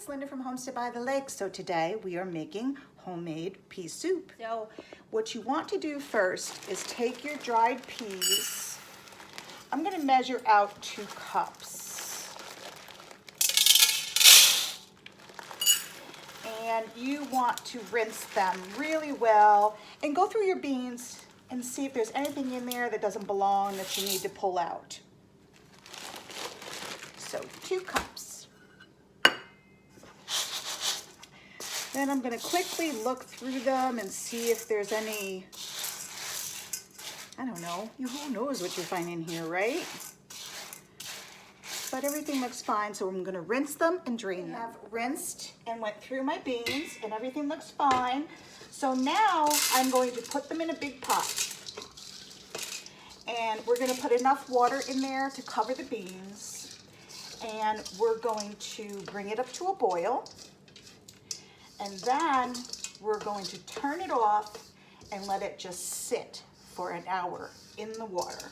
it's Linda from Homestead by the Lake. So today we are making homemade pea soup. So what you want to do first is take your dried peas. I'm going to measure out 2 cups. And you want to rinse them really well and go through your beans and see if there's anything in there that doesn't belong that you need to pull out. So 2 cups. Then I'm going to quickly look through them and see if there's any, I don't know, who knows what you find in here, right? But everything looks fine, so I'm going to rinse them and drain them. I have rinsed and went through my beans and everything looks fine. So now I'm going to put them in a big pot. And we're going to put enough water in there to cover the beans. And we're going to bring it up to a boil. And then we're going to turn it off and let it just sit for an hour in the water.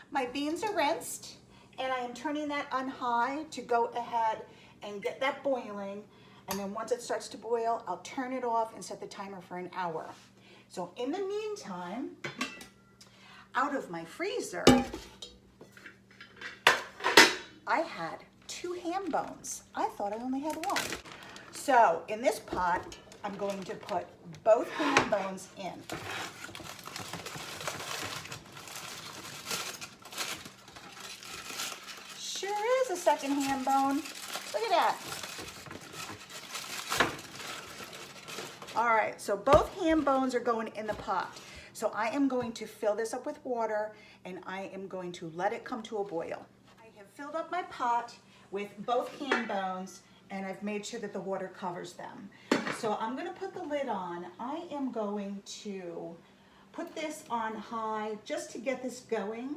My beans are rinsed and I am turning that on high to go ahead and get that boiling. And then once it starts to boil, I'll turn it off and set the timer for an hour. So in the meantime, out of my freezer, I had 2 ham bones. I thought I only had 1. So in this pot, I'm going to put both ham bones in. Sure is a second ham bone. Look at that. All right, so both ham bones are going in the pot. So I am going to fill this up with water and I am going to let it come to a boil. I have filled up my pot with both ham bones and I've made sure that the water covers them. So I'm gonna put the lid on. I am going to put this on high just to get this going.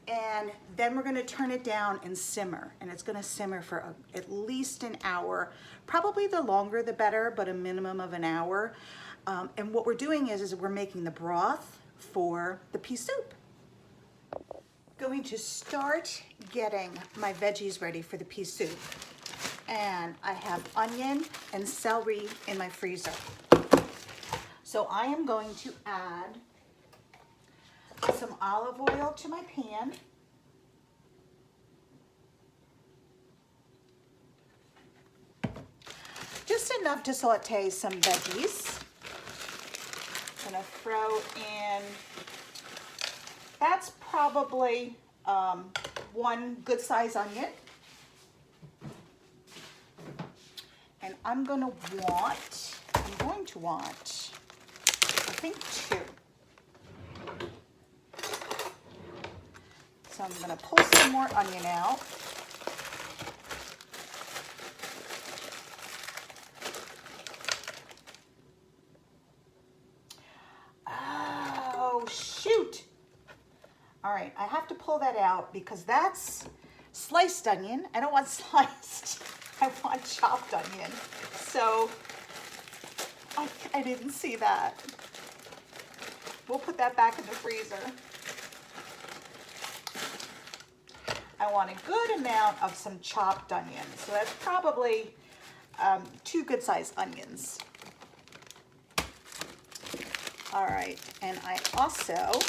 And then we're gonna turn it down and simmer. And it's gonna simmer for at least an hour. Probably the longer the better, but a minimum of an hour. And what we're doing is we're making the broth for the pea soup. Going to start getting my veggies ready for the pea soup. And I have onion and celery in my freezer. So I am going to add some olive oil to my pan. Just enough to saute some veggies. I'm gonna throw in, that's probably 1 good size onion. And I'm going to want, I think 2. So I'm going to pull some more onion out. Oh, shoot. All right, I have to pull that out because that's sliced onion. I don't want sliced. I want chopped onion. So I didn't see that. We'll put that back in the freezer. I want a good amount of some chopped onion. So that's probably 2 good sized onions. All right, and I also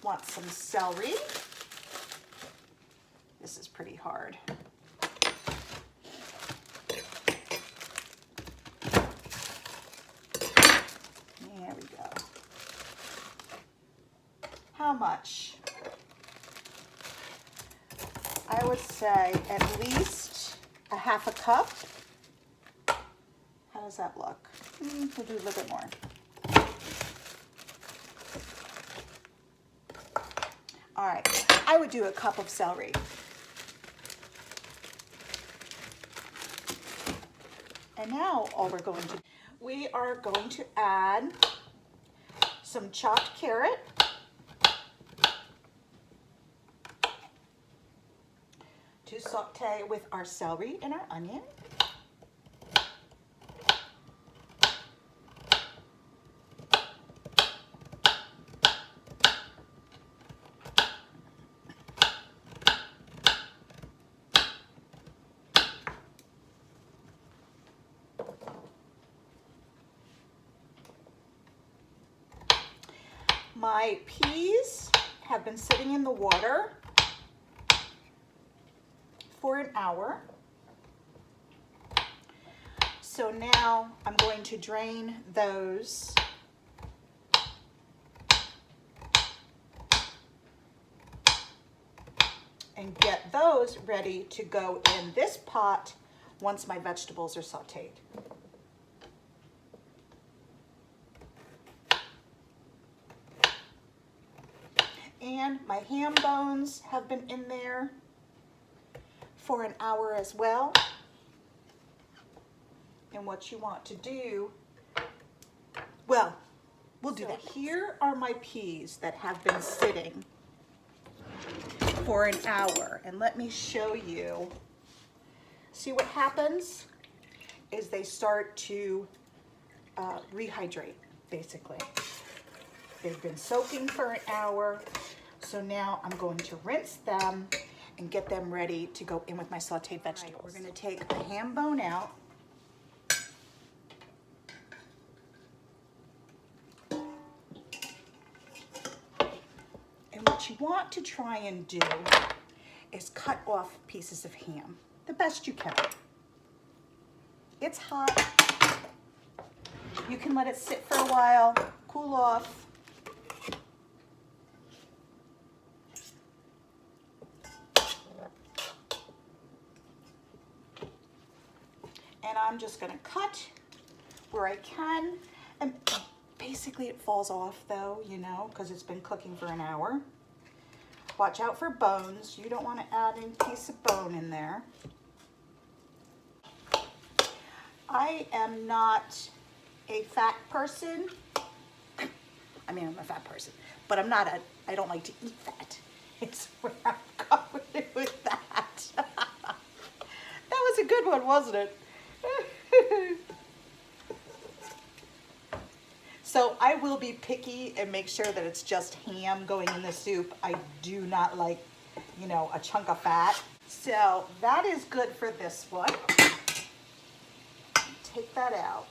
want some celery. This is pretty hard. There we go. How much? I would say at least a 1/2 cup. How does that look? We'll do a little bit more. All right, I would do a cup of celery. And now all we are going to add some chopped carrot, to saute with our celery and our onion. My peas have been sitting in the water for an hour. So now I'm going to drain those and get those ready to go in this pot once my vegetables are sauteed. And my ham bones have been in there for an hour as well. And what you want to do, well, we'll do that. Here are my peas that have been sitting for an hour. And let me show you. See what happens is they start to rehydrate, basically. They've been soaking for an hour. So now I'm going to rinse them and get them ready to go in with my sauteed vegetables. Right, we're going to take a ham bone out. And what you want to try and do is cut off pieces of ham the best you can. It's hot. You can let it sit for a while, cool off. And I'm just going to cut where I can. And basically it falls off though, you know, because it's been cooking for an hour. Watch out for bones. You don't want to add any piece of bone in there. I am not a fat person. I mean, I'm a fat person, but I don't like to eat fat. It's where I'm going with that. That was a good one, wasn't it? So I will be picky and make sure that it's just ham going in the soup. I do not like, you know, a chunk of fat. So that is good for this one. Take that out.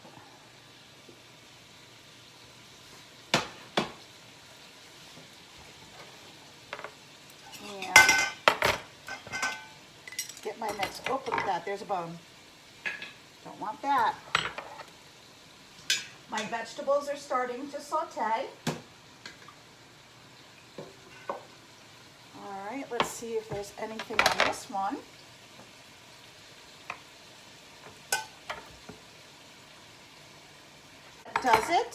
And get my next, oh, look at that, there's a bone. Don't want that. My vegetables are starting to saute. All right, let's see if there's anything on this one. That does it.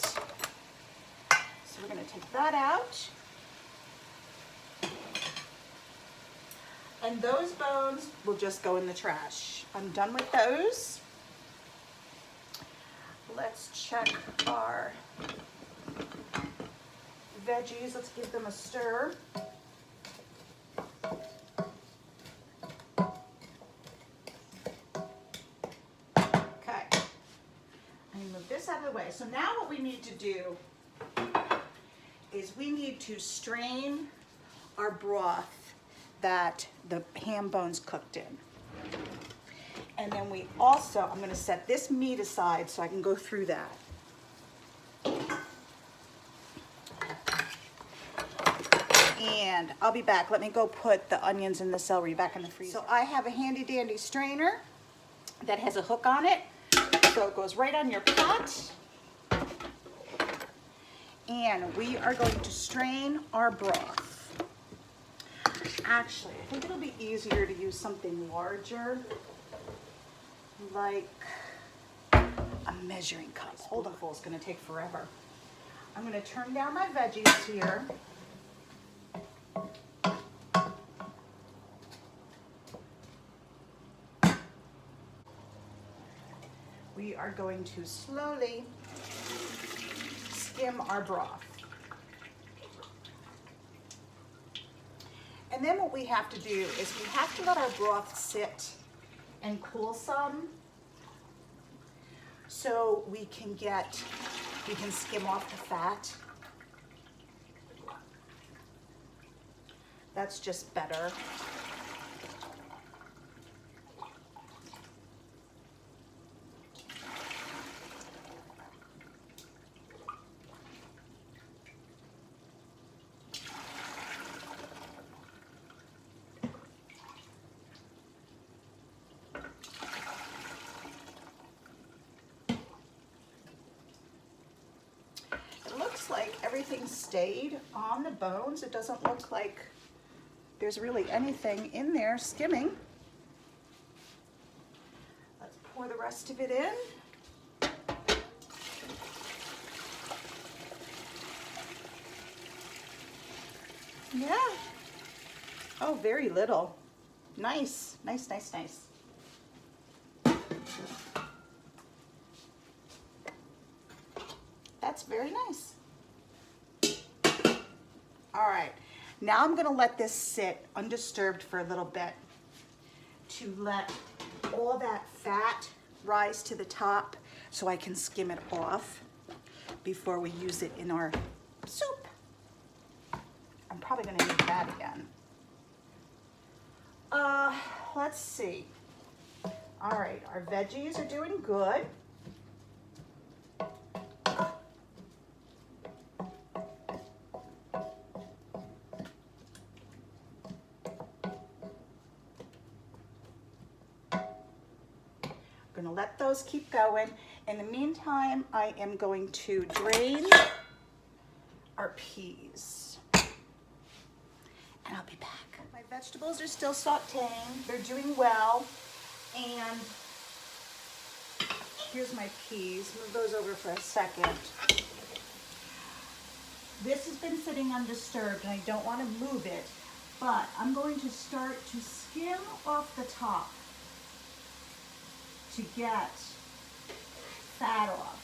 So we're going to take that out. And those bones will just go in the trash. I'm done with those. Let's check our veggies. Let's give them a stir. Okay. And move this out of the way. So now what we need to do is we need to strain our broth that the ham bones cooked in. And then we also, I'm going to set this meat aside so I can go through that. And I'll be back. Let me go put the onions and the celery back in the freezer. So I have a handy dandy strainer that has a hook on it. So it goes right on your pot. And we are going to strain our broth. Actually, I think it'll be easier to use something larger, like a measuring cup. Hold on, it's going to take forever. I'm going to turn down my veggies here. We are going to slowly skim our broth. And then what we have to do is we have to let our broth sit and cool some so we can skim off the fat. That's just better. everything stayed on the bones. It doesn't look like there's really anything in there skimming. Let's pour the rest of it in. Yeah. Oh, very little. Nice, nice, nice, nice. That's very nice. All right, now I'm gonna let this sit undisturbed for a little bit to let all that fat rise to the top so I can skim it off before we use it in our soup. I'm probably gonna need that again. Let's see. All right, our veggies are doing good. I'm gonna let those keep going. In the meantime, I am going to drain our peas. And I'll be back. My vegetables are still sauteing. They're doing well. And here's my peas. Move those over for a second. This has been sitting undisturbed and I don't want to move it, but I'm going to start to skim off the top to get fat off.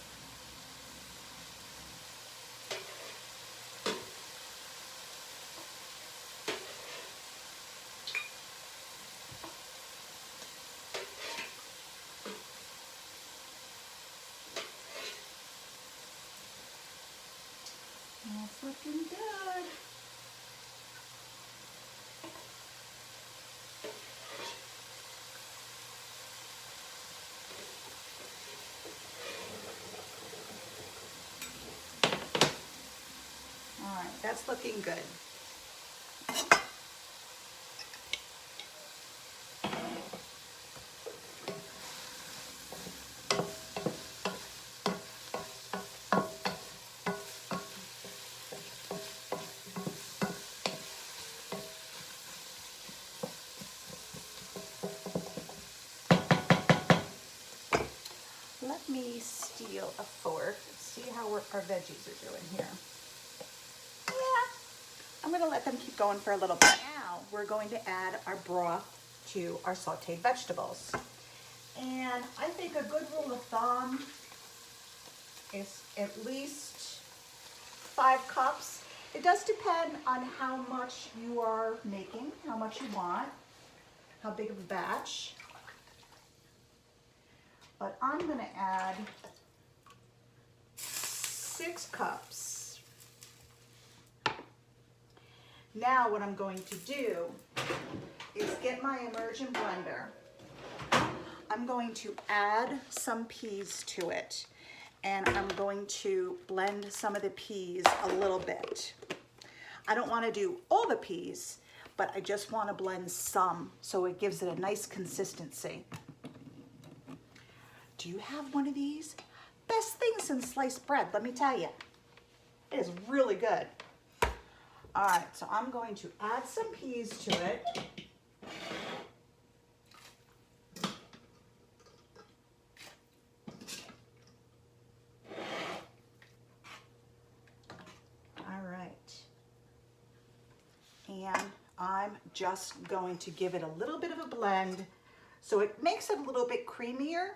That's looking good. All right, that's looking good. Let me steal a fork and see how our veggies are doing here. Yeah, I'm gonna let them keep going for a little bit. Now we're going to add our broth to our sauteed vegetables. And I think a good rule of thumb is at least 5 cups. It does depend on how much you are making, how much you want, how big of a batch. But I'm going to add 6 cups. Now what I'm going to do is get my immersion blender. I'm going to add some peas to it, and I'm going to blend some of the peas a little bit. I don't want to do all the peas, but I just want to blend some so it gives it a nice consistency. Do you have one of these? Best thing since sliced bread, let me tell you. It is really good. All right, so I'm going to add some peas to it. All right. And I'm just going to give it a little bit of a blend so it makes it a little bit creamier.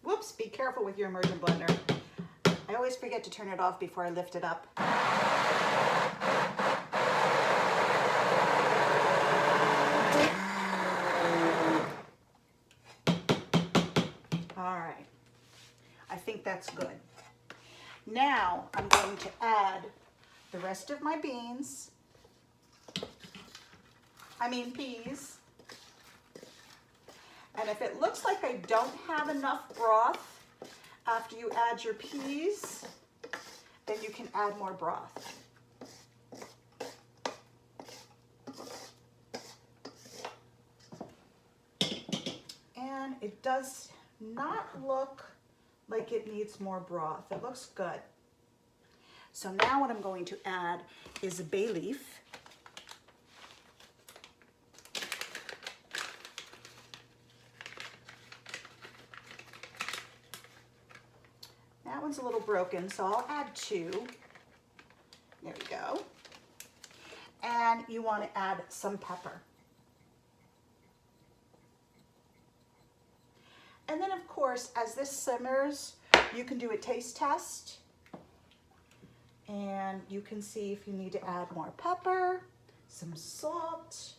Whoops, be careful with your immersion blender. I always forget to turn it off before I lift it up. All right, I think that's good. Now I'm going to add the rest of my peas. And if it looks like I don't have enough broth, After you add your peas, then you can add more broth. And it does not look like it needs more broth. It looks good. So now what I'm going to add is a bay leaf. That one's a little broken, so I'll add 2. There we go. And you want to add some pepper. And then of course, as this simmers, you can do a taste test. And you can see if you need to add more pepper, some salt.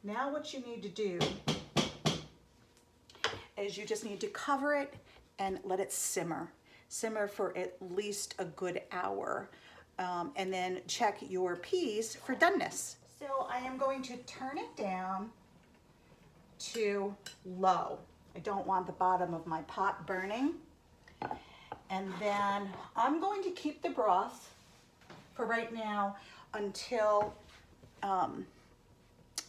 Now what you need to do is you just need to cover it and let it simmer. Simmer for at least a good hour. And then check your peas for doneness. So I am going to turn it down to low. I don't want the bottom of my pot burning. And then I'm going to keep the broth for right now until,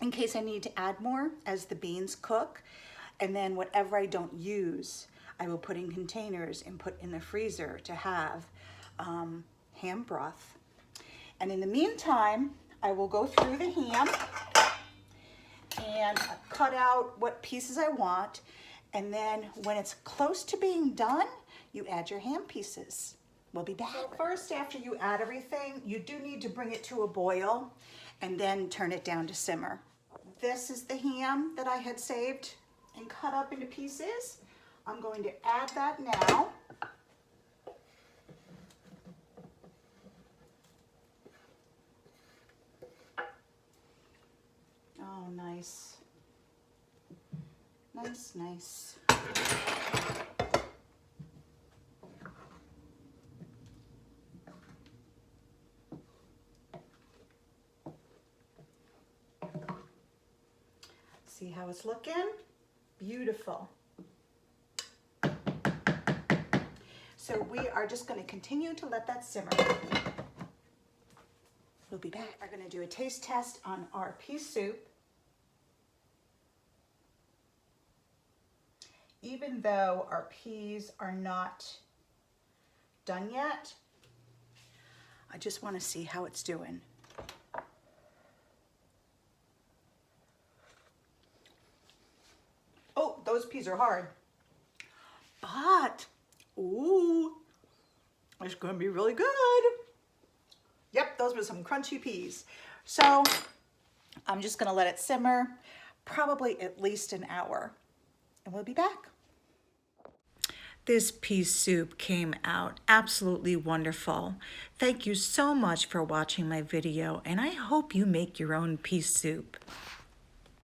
in case I need to add more as the beans cook. And then whatever I don't use, I will put in containers and put in the freezer to have ham broth. And in the meantime, I will go through the ham and cut out what pieces I want. And then when it's close to being done, you add your ham pieces. We'll be back. So first, after you add everything, you do need to bring it to a boil and then turn it down to simmer. This is the ham that I had saved and cut up into pieces. I'm going to add that now. Oh, nice. Nice, nice. See how it's looking? Beautiful. So we are just going to continue to let that simmer. We'll be back. We're going to do a taste test on our pea soup. Even though our peas are not done yet, I just want to see how it's doing. Oh, those peas are hard. But, ooh, it's going to be really good. Yep, those were some crunchy peas. So I'm just going to let it simmer, probably at least an hour, and we'll be back. This pea soup came out absolutely wonderful. Thank you so much for watching my video, and I hope you make your own pea soup.